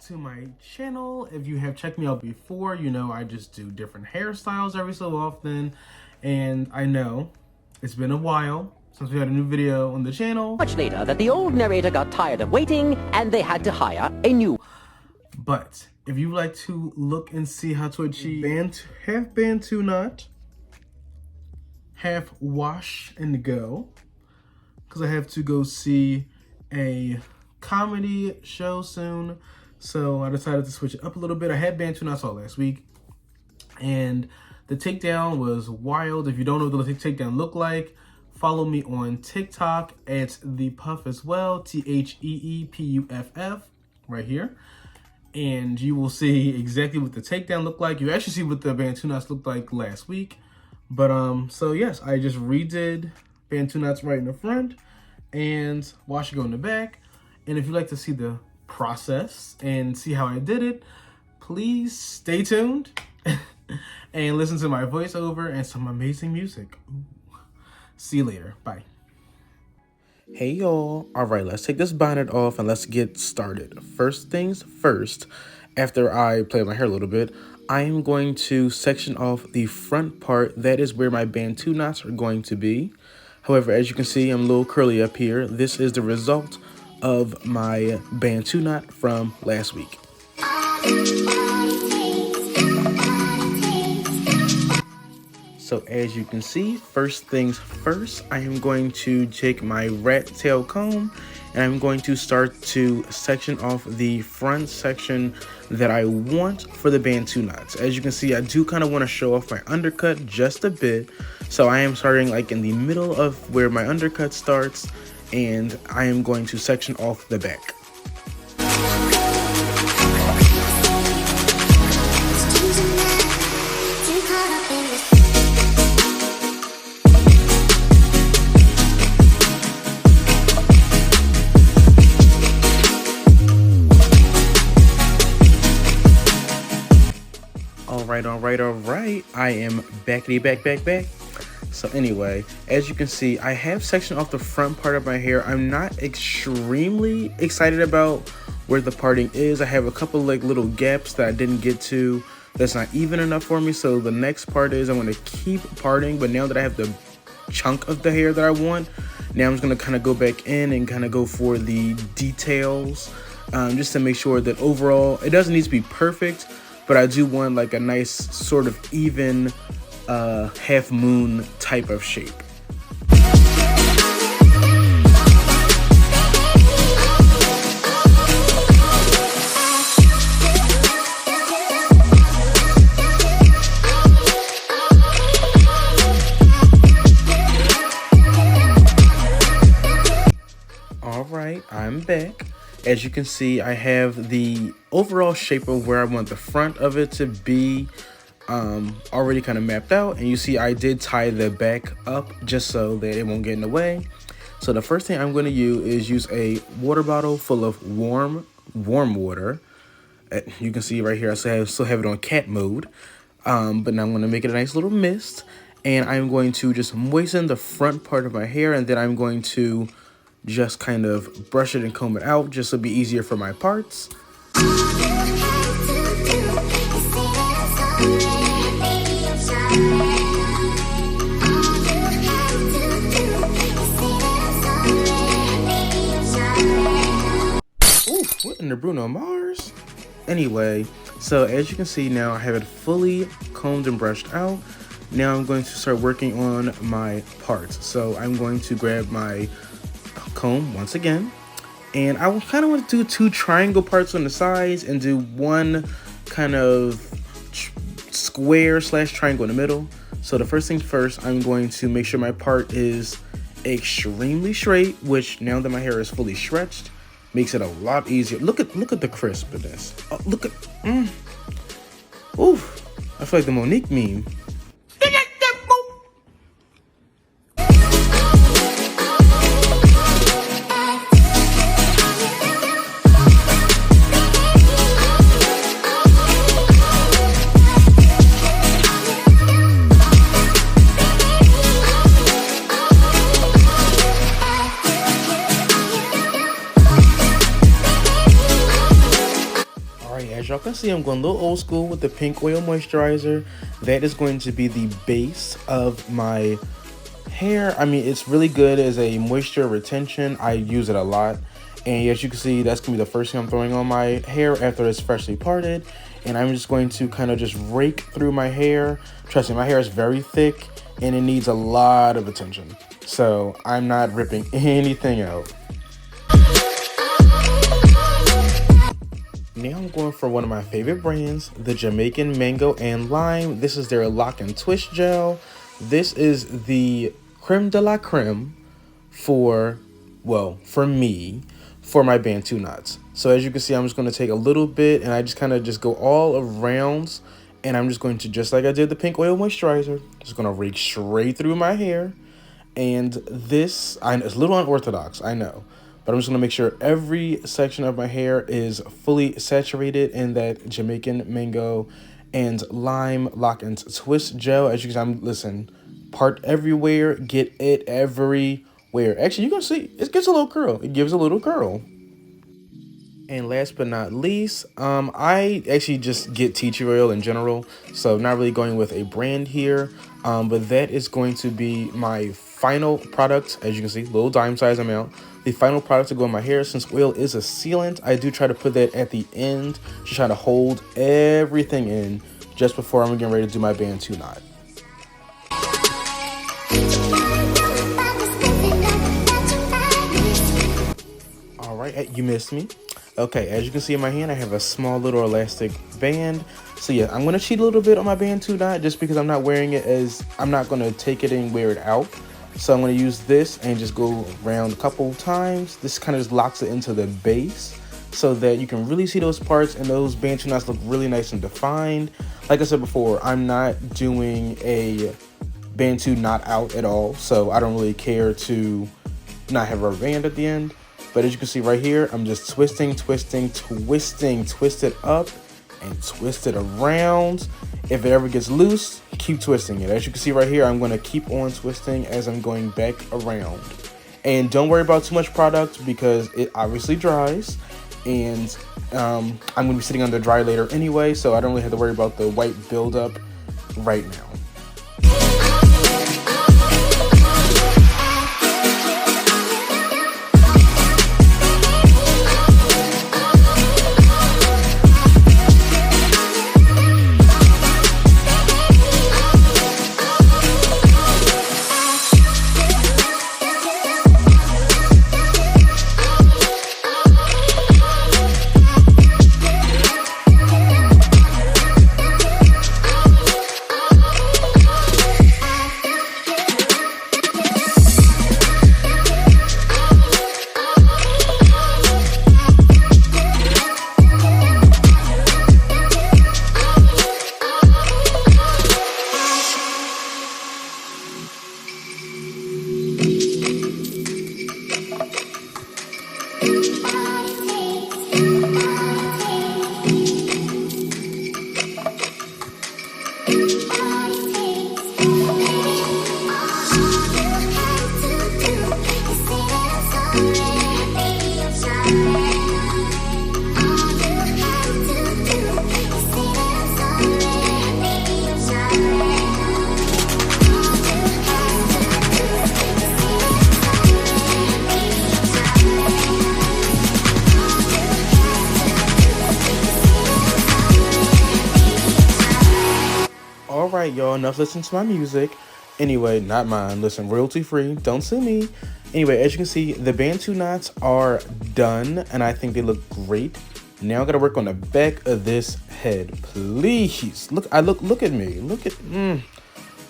to my channel. If you have checked me out before, you know I just do different hairstyles every so often. And I know it's been a while since we had a new video on the channel. Much later that the old narrator got tired of waiting and they had to hire a new. But if you like to look and see how to achieve half Bantu knot, half wash and go, because I have to go see a comedy show soon, so I decided to switch it up a little bit. I had Bantu knots all last week, and the takedown was wild. If you don't know what the takedown look like, follow me on TikTok at TheePuff as well, TheePuff, right here, and you will see exactly what the takedown looked like. You actually see what the Bantu knots looked like last week. But so yes, I just redid Bantu knots right in the front and wash and go in the back. And if you'd like to see the process and see how I did it, please stay tuned and listen to my voiceover and some amazing music. Ooh. See you later. Bye. Hey y'all. All right, let's take this bonnet off and let's get started. First things first, after I play my hair a little bit, I am going to section off the front part. That is where my Bantu knots are going to be. However, as you can see, I'm a little curly up here. This is the result of my Bantu knot from last week. So as you can see, first things first, I am going to take my rat tail comb and I'm going to start to section off the front section that I want for the Bantu knots. As you can see, I do kind of want to show off my undercut just a bit. So I am starting like in the middle of where my undercut starts, and I am going to section off the back. All right. I am back. So anyway, as you can see, I have sectioned off the front part of my hair. I'm not extremely excited about where the parting is. I have a couple like little gaps that I didn't get to. That's not even enough for me. So the next part is I'm going to keep parting, but now that I have the chunk of the hair that I want, now I'm just going to kind of go back in and kind of go for the details, just to make sure that overall it doesn't need to be perfect, but I do want like a nice sort of even half moon type of shape. All right, I'm back. As you can see, I have the overall shape of where I want the front of it to be already kind of mapped out, and you see I did tie the back up just so that it won't get in the way. So the first thing I'm going to use a water bottle full of warm water. You can see right here I still have it on cat mode, but now I'm going to make it a nice little mist, and I'm going to just moisten the front part of my hair, and then I'm going to just kind of brush it and comb it out just so it'll be easier for my parts. Ooh, what in the Bruno Mars? Anyway, so as you can see now, I have it fully combed and brushed out. Now I'm going to start working on my parts. So I'm going to grab my comb once again, and I kind of want to do two triangle parts on the sides and do one kind of square / triangle in the middle. So the first thing first, I'm going to make sure my part is extremely straight, which now that my hair is fully stretched makes it a lot easier. Look at the crispness. Oh, look at oof, I feel like the Monique meme. as y'all can see, I'm going a little old school with the pink oil moisturizer. That is going to be the base of my hair. I mean, it's really good as a moisture retention. I use it a lot. And as you can see, that's going to be the first thing I'm throwing on my hair after it's freshly parted. And I'm just going to kind of just rake through my hair. Trust me, my hair is very thick and it needs a lot of attention. So I'm not ripping anything out. Now I'm going for one of my favorite brands, the Jamaican Mango and Lime. This is their Lock and Twist Gel. This is the creme de la creme for me, for my Bantu knots. So as you can see, I'm just going to take a little bit and I just kind of just go all around, and I'm just going to, just like I did the pink oil moisturizer, just going to rake straight through my hair. And this, it's a little unorthodox, I know, but I'm just going to make sure every section of my hair is fully saturated in that Jamaican Mango and Lime Lock and Twist Gel. As you can see, listen, part everywhere, get it everywhere. Actually, you can see it gets a little curl. It gives a little curl. And last but not least, I actually just get tea tree oil in general, so not really going with a brand here, but that is going to be my final product. As you can see, little dime size amount. The final product to go in my hair, since oil is a sealant, I do try to put that at the end to try to hold everything in just before I'm getting ready to do my Bantu knot. All right, you missed me. Okay, as you can see in my hand, I have a small little elastic band. So yeah, I'm gonna cheat a little bit on my Bantu knot just because I'm not wearing it, as I'm not gonna take it and wear it out. So I'm gonna use this and just go around a couple times. This kind of just locks it into the base so that you can really see those parts, and those Bantu knots look really nice and defined. Like I said before, I'm not doing a Bantu knot out at all, so I don't really care to not have a rubber band at the end. But as you can see right here, I'm just twisting, twist it up and twist it around. If it ever gets loose, keep twisting it. As you can see right here, I'm going to keep on twisting as I'm going back around. And don't worry about too much product because it obviously dries. And I'm going to be sitting under dry later anyway, so I don't really have to worry about the white buildup right now. Alright, y'all, enough listening to my music. Anyway, not mine. Listen, royalty free. Don't sue me. Anyway, as you can see, the Bantu knots are done, and I think they look great. Now I gotta work on the back of this head. Please. Look at me.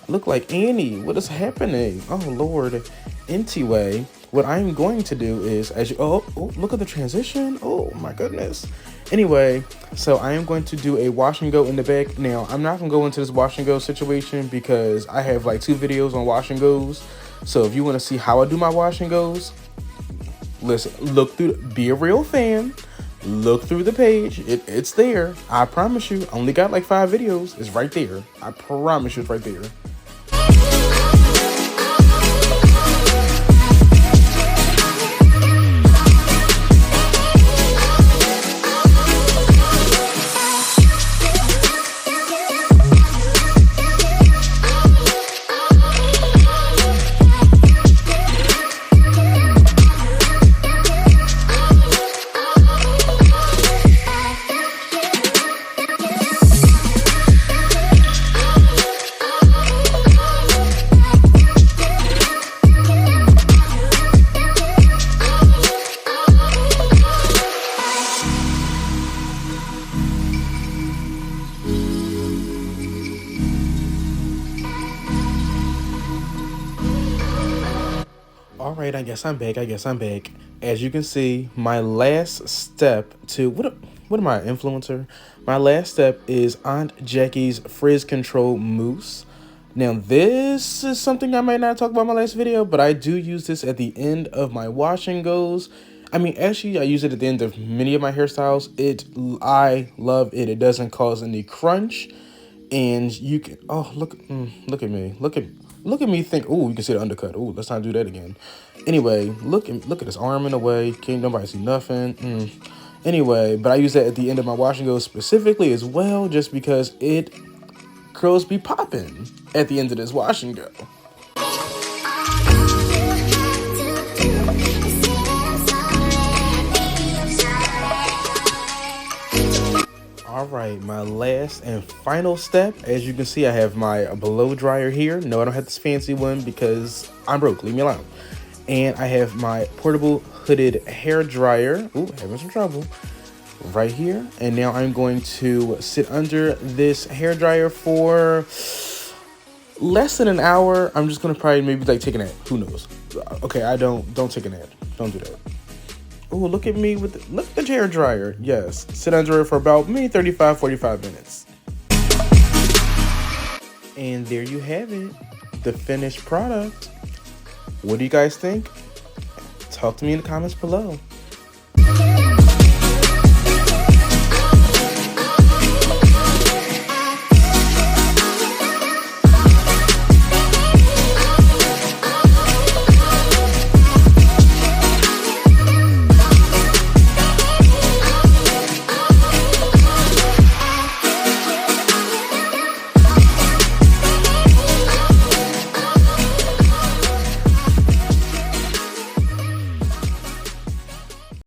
Look like Annie. What is happening? Oh Lord. Anyway, what I'm going to do is, look at the transition. Oh my goodness. Anyway, so I am going to do a wash and go in the back. Now, I'm not gonna go into this wash and go situation because I have like 2 videos on wash and goes. So if you want to see how I do my wash and goes, listen, look through, be a real fan, look through the page. It's there. I promise you. I only got like 5 videos. It's right there. I promise you it's right there. All right, I guess I'm back. As you can see, my last step to what am I, influencer? My last step is Aunt Jackie's Frizz Control Mousse. Now, this is something I might not talk about in my last video, but I do use this at the end of my wash and goes. I mean, actually, I use it at the end of many of my hairstyles. I love it. It doesn't cause any crunch, and you can. Oh, look at me. Look at me think. Oh, you can see the undercut. Oh, let's not do that again. Anyway, look at this arm in the way. Can't nobody see nothing. Anyway, but I use that at the end of my wash and go specifically as well, just because it curls be popping at the end of this wash and go. All right, my last and final step. As you can see, I have my blow dryer here. No, I don't have this fancy one because I'm broke. Leave me alone. And I have my portable hooded hair dryer. Ooh, having some trouble. Right here. And now I'm going to sit under this hair dryer for less than an hour. I'm just gonna probably maybe like take a nap. Who knows? Okay, don't take a nap. Don't do that. Oh, look at me with look at the hair dryer. Yes, sit under it for about maybe 35-45 minutes. And there you have it, the finished product. What do you guys think? Talk to me in the comments below.